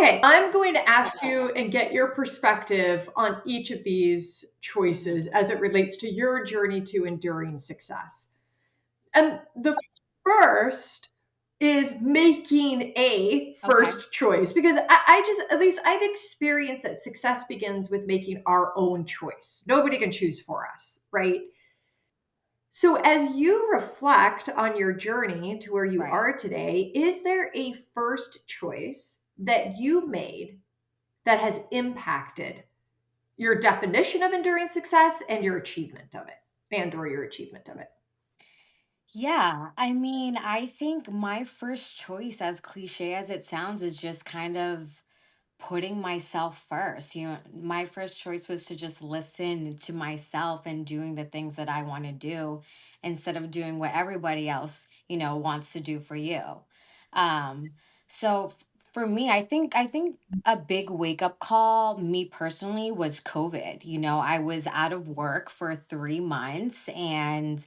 Okay, I'm going to ask you and get your perspective on each of these choices as it relates to your journey to enduring success. And the first is making a first choice, because I just, at least I've experienced that success begins with making our own choice. Nobody can choose for us, right? So as you reflect on your journey to where you are today, is there a first choice that you made that has impacted your definition of enduring success and your achievement of it, and or your achievement of it? Yeah, I mean, I think my first choice, as cliche as it sounds, is just kind of putting myself first. My first choice was to just listen to myself and doing the things that I want to do instead of doing what everybody else, wants to do for you. Um, for me, I think a big wake up call, me personally, was COVID. I was out of work for 3 months, and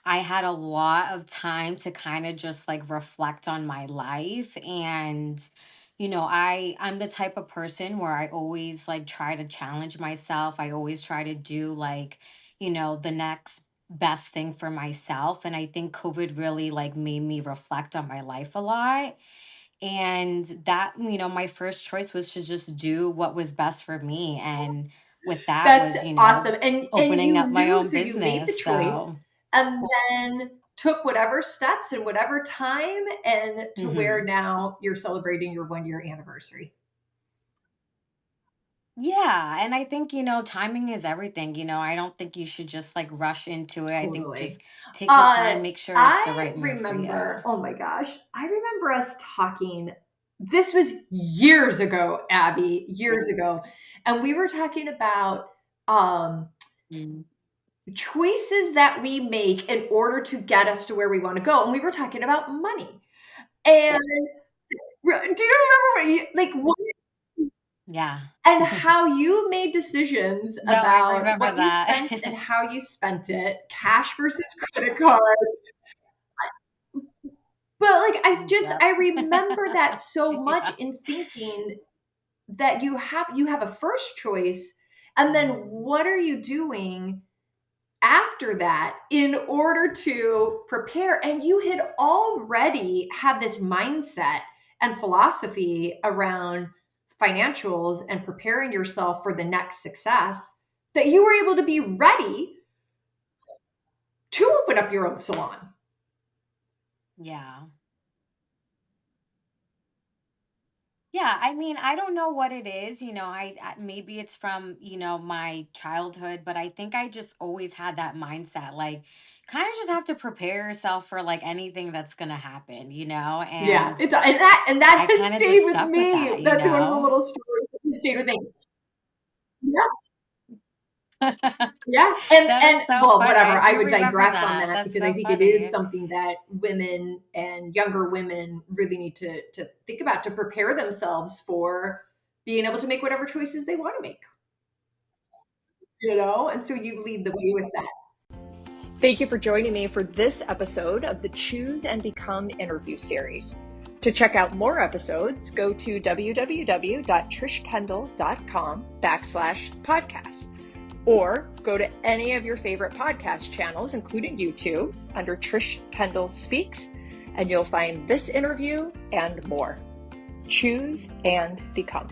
I had a lot of time to kind of just like reflect on my life. And I'm the type of person where I always like try to challenge myself. I always try to do like, the next best thing for myself. And I think COVID really like made me reflect on my life a lot. And that, my first choice was to just do what was best for me. And with that That's was, awesome. And opening you up my knew, own so you made the business. choice So, and then took whatever steps and whatever time, and to where mhm. now you're celebrating your 1 year anniversary. Yeah, and I think, timing is everything. I don't think you should just like rush into it. I think Totally. just take the Uh, time, make sure it's the I right move for remember, you. oh my gosh, I remember us talking. This was years ago, Abby, years ago. And we were talking about um, Mm. choices that we make in order to get us to where we want to go. And we were talking about money. And do you remember what Yeah. and how you made decisions No, I about remember what you that. spent and how you spent it, cash versus credit card. But like Yep. I remember that so much, Yeah. in thinking that you have a first choice, and then Mhm. what are you doing after that in order to prepare? And you had already had this mindset and philosophy around financials and preparing yourself for the next success, that you were able to be ready to open up your own salon. Yeah. Yeah, I mean, I don't know what it is, maybe it's from, my childhood, but I think I just always had that mindset, like kind of just have to prepare yourself for like anything that's going to happen, Yeah, and and that I has kind of stayed just with stuck with me. That's one of the that. little stories that has stayed with me. Yeah, yeah, That is and so well, funny. whatever. I I do would remember digress on that. that, That's because I so think it is funny. something that women and younger women really need to think about, to prepare themselves for being able to make whatever choices they want to make. And so you lead the way with that. Thank you for joining me for this episode of the Choose and Become interview series. To check out more episodes, go to www.trishkendall.com/podcast, or go to any of your favorite podcast channels, including YouTube, under Trish Kendall Speaks, and you'll find this interview and more. Choose and become.